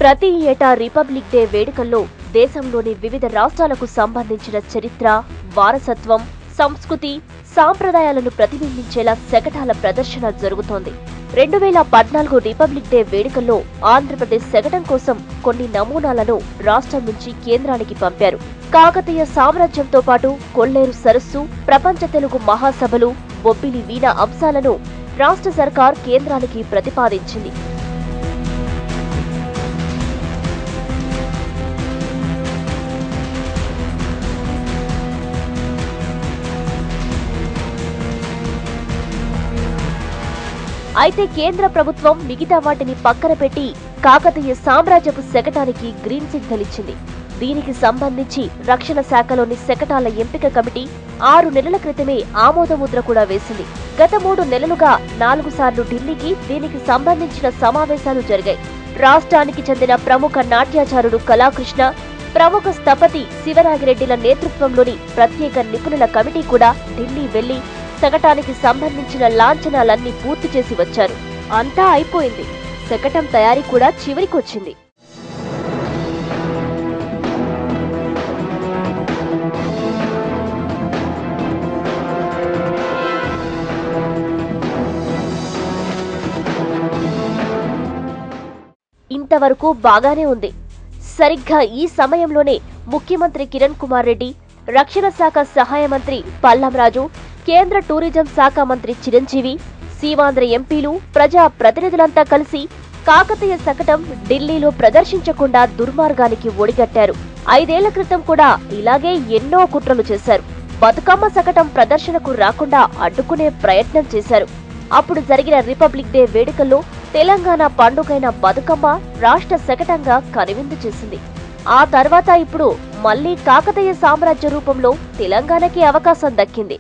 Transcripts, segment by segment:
ప్రతి ఏటా republic day వేడుకల్లో దేశంలోని వివిధ రాష్ట్రాలకు సంబంధించిన చరిత్ర, వారసత్వం, సంస్కృతి, సాంప్రదాయాలను ప్రతిబింబించేలా శకటాల ప్రదర్శన జరుగుతోంది. 2014 రిపబ్లిక్ డే వేడుకల్లో ఆంధ్రప్రదేశ్ శకటం కోసం కొన్ని నమూనాలను రాష్ట్రం నుంచి కేంద్రానికి పంపారు. కాకతీయ సామ్రాజ్యంతో పాటు కొల్లేరు సరస్సు, ప్రపంచ తెలుగు మహాసభలు, బొబ్బిలి వీణ అంశాలను రాష్ట్ర సర్కార్ కేంద్రానికి ప్రతిపాదించింది. అయితే కేంద్ర ప్రభుత్వం మిగతా వాటిని పక్కన పెట్టి కాకతీయ సామ్రాజ్యపు శకటానికి గ్రీన్ సిగ్నల్ ఇచ్చింది. దీనికి సంబంధించి రక్షణ శాఖలోని శకటాల ఎంపిక కమిటీ 6 నెలల క్రితమే ఆమోదముద్ర కూడా వేసింది. గత 3 నెలలుగా 4 సార్లు ఢిల్లీకి దీనికి సంబంధించిన సమావేశాలు జరిగాయి. రాష్ట్రానికి చెందిన ప్రముఖ నాట్యాచారుడు కళాకృష్ణ, ప్రముఖ స్థపతి శివనాగిరెడ్డిల నేతృత్వంలోని ప్రత్యేక నిపుణుల కమిటీ కూడా ఢిల్లీ వెళ్లి శకటానికి సంబంధించిన లాంఛనాలన్నీ పూర్తి చేసి వచ్చారు. అంతా అయిపోయింది. శకటం తయారీ కూడా చివరికొచ్చింది. ఇంతవరకు బాగానే ఉంది. సరిగ్గా ఈ సమయంలోనే ముఖ్యమంత్రి కిరణ్ కుమార్ రెడ్డి, రక్షణ శాఖ సహాయ మంత్రి పల్లంరాజు, కేంద్ర టూరిజం శాఖ మంత్రి చిరంజీవి, సీమాంధ్ర ఎంపీలు, ప్రజా ప్రతినిధులంతా కలిసి కాకతీయ శకటం ఢిల్లీలో ప్రదర్శించకుండా దుర్మార్గానికి ఒడిగట్టారు. 5 ఏళ్ల క్రితం కూడా ఇలాగే ఎన్నో కుట్రలు చేశారు. బతుకమ్మ శకటం ప్రదర్శనకు రాకుండా అడ్డుకునే ప్రయత్నం చేశారు. అప్పుడు జరిగిన రిపబ్లిక్ డే వేడుకల్లో తెలంగాణ పండుగైన బతుకమ్మ రాష్ట్ర శకటంగా కనువిందు చేసింది. ఆ తర్వాత ఇప్పుడు మళ్లీ కాకతీయ సామ్రాజ్య రూపంలో తెలంగాణకి అవకాశం దక్కింది.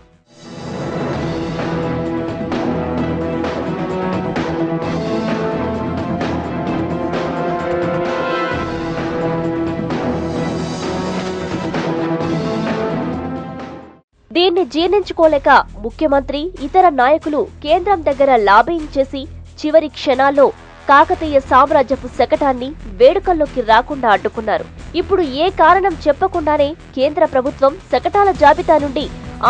దీన్ని జీర్ణించుకోలేక ముఖ్యమంత్రి, ఇతర నాయకులు కేంద్రం దగ్గర లాబింగ్ చేసి చివరి క్షణాల్లో కాకతీయ సామ్రాజ్యపు శకటాన్ని వేడుకల్లోకి రాకుండా అడ్డుకున్నారు. ఇప్పుడు ఏ కారణం చెప్పకుండానే కేంద్ర ప్రభుత్వం శకటాల జాబితా నుండి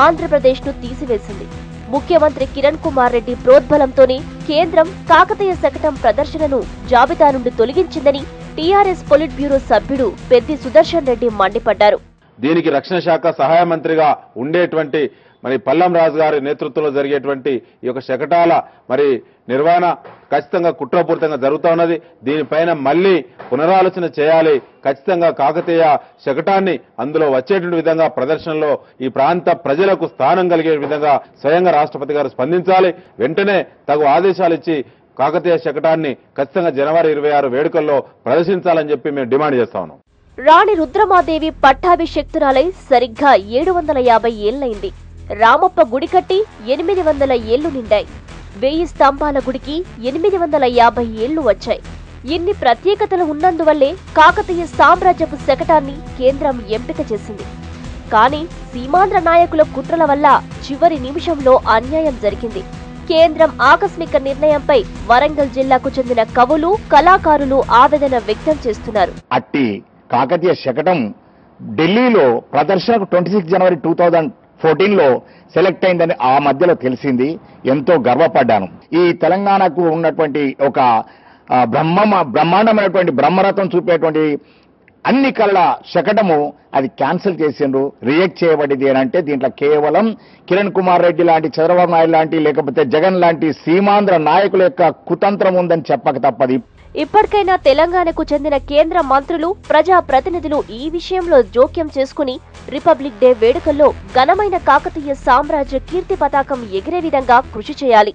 ఆంధ్రప్రదేశ్ను తీసివేసింది. ముఖ్యమంత్రి కిరణ్ కుమార్ రెడ్డి ప్రోద్బలంతోనే కేంద్రం కాకతీయ శకటం ప్రదర్శనను జాబితా నుండి తొలగించిందని టీఆర్ఎస్ పొలిట్ బ్యూరో సభ్యుడు పెద్ది సుదర్శన్ రెడ్డి మండిపడ్డారు. దీనికి రక్షణ శాఖ సహాయ మంత్రిగా ఉండేటువంటి పల్లం రాజు గారి నేతృత్వంలో జరిగేటువంటి ఈ యొక్క శకటాల నిర్వహణ ఖచ్చితంగా కుట్రపూరితంగా జరుగుతూ ఉన్నది. దీనిపైన మళ్లీ పునరాలోచన చేయాలి. ఖచ్చితంగా కాకతీయ శకటాన్ని అందులో వచ్చేటువంటి విధంగా ప్రదర్శనలో ఈ ప్రాంత ప్రజలకు స్థానం కలిగే విధంగా స్వయంగా రాష్ట్రపతి గారు స్పందించాలి. వెంటనే తగు ఆదేశాలు ఇచ్చి కాకతీయ శకటాన్ని ఖచ్చితంగా జనవరి 26 వేడుకల్లో ప్రదర్శించాలని చెప్పి మేము డిమాండ్ చేస్తా ఉన్నాం. రాణి రుద్రమాదేవి పట్టాభిషేక్తురాలై సరిగ్గా 750 ఏళ్లైంది. రామప్ప గుడి కట్టి 800 ఏళ్లు నిండాయి. 1000 స్తంభాల గుడికి 850 ఏళ్లు వచ్చాయి. ఇన్ని ప్రత్యేకతలు ఉన్నందువల్లే కాకతీయ సామ్రాజ్యపు శకటాన్ని కేంద్రం ఎంపిక చేసింది. కానీ సీమాంధ్ర నాయకుల కుట్రల వల్ల చివరి నిమిషంలో అన్యాయం జరిగింది. కేంద్రం ఆకస్మిక నిర్ణయంపై వరంగల్ జిల్లాకు చెందిన కవులు, కళాకారులు ఆవేదన వ్యక్తం చేస్తున్నారు. కాకతీయ శకటం ఢిల్లీలో ప్రదర్శనకు 26 జనవరి 2014లో సెలెక్ట్ అయిందని ఆ మధ్యలో తెలిసింది. ఎంతో గర్వపడ్డాను. ఈ తెలంగాణకు ఉన్నటువంటి ఒక బ్రహ్మాండమైనటువంటి బ్రహ్మరథం చూపేటువంటి అన్ని కళల శకటము అది క్యాన్సిల్ చేసిండ్రు, రిజెక్ట్ చేయబడింది అని అంటే దీంట్లో కేవలం కిరణ్ కుమార్ రెడ్డి లాంటి, చంద్రబాబు నాయుడు లాంటి, లేకపోతే జగన్ లాంటి సీమాంధ్ర నాయకుల యొక్క కుతంత్రం ఉందని చెప్పక తప్పది. ఇప్పటికైనా తెలంగాణకు చెందిన కేంద్ర మంత్రులు, ప్రజా ప్రతినిధులు ఈ విషయంలో జోక్యం చేసుకుని రిపబ్లిక్ డే వేడుకల్లో ఘనమైన కాకతీయ సామ్రాజ్య కీర్తి పతాకం ఎగిరే విధంగా కృషి చేయాలి.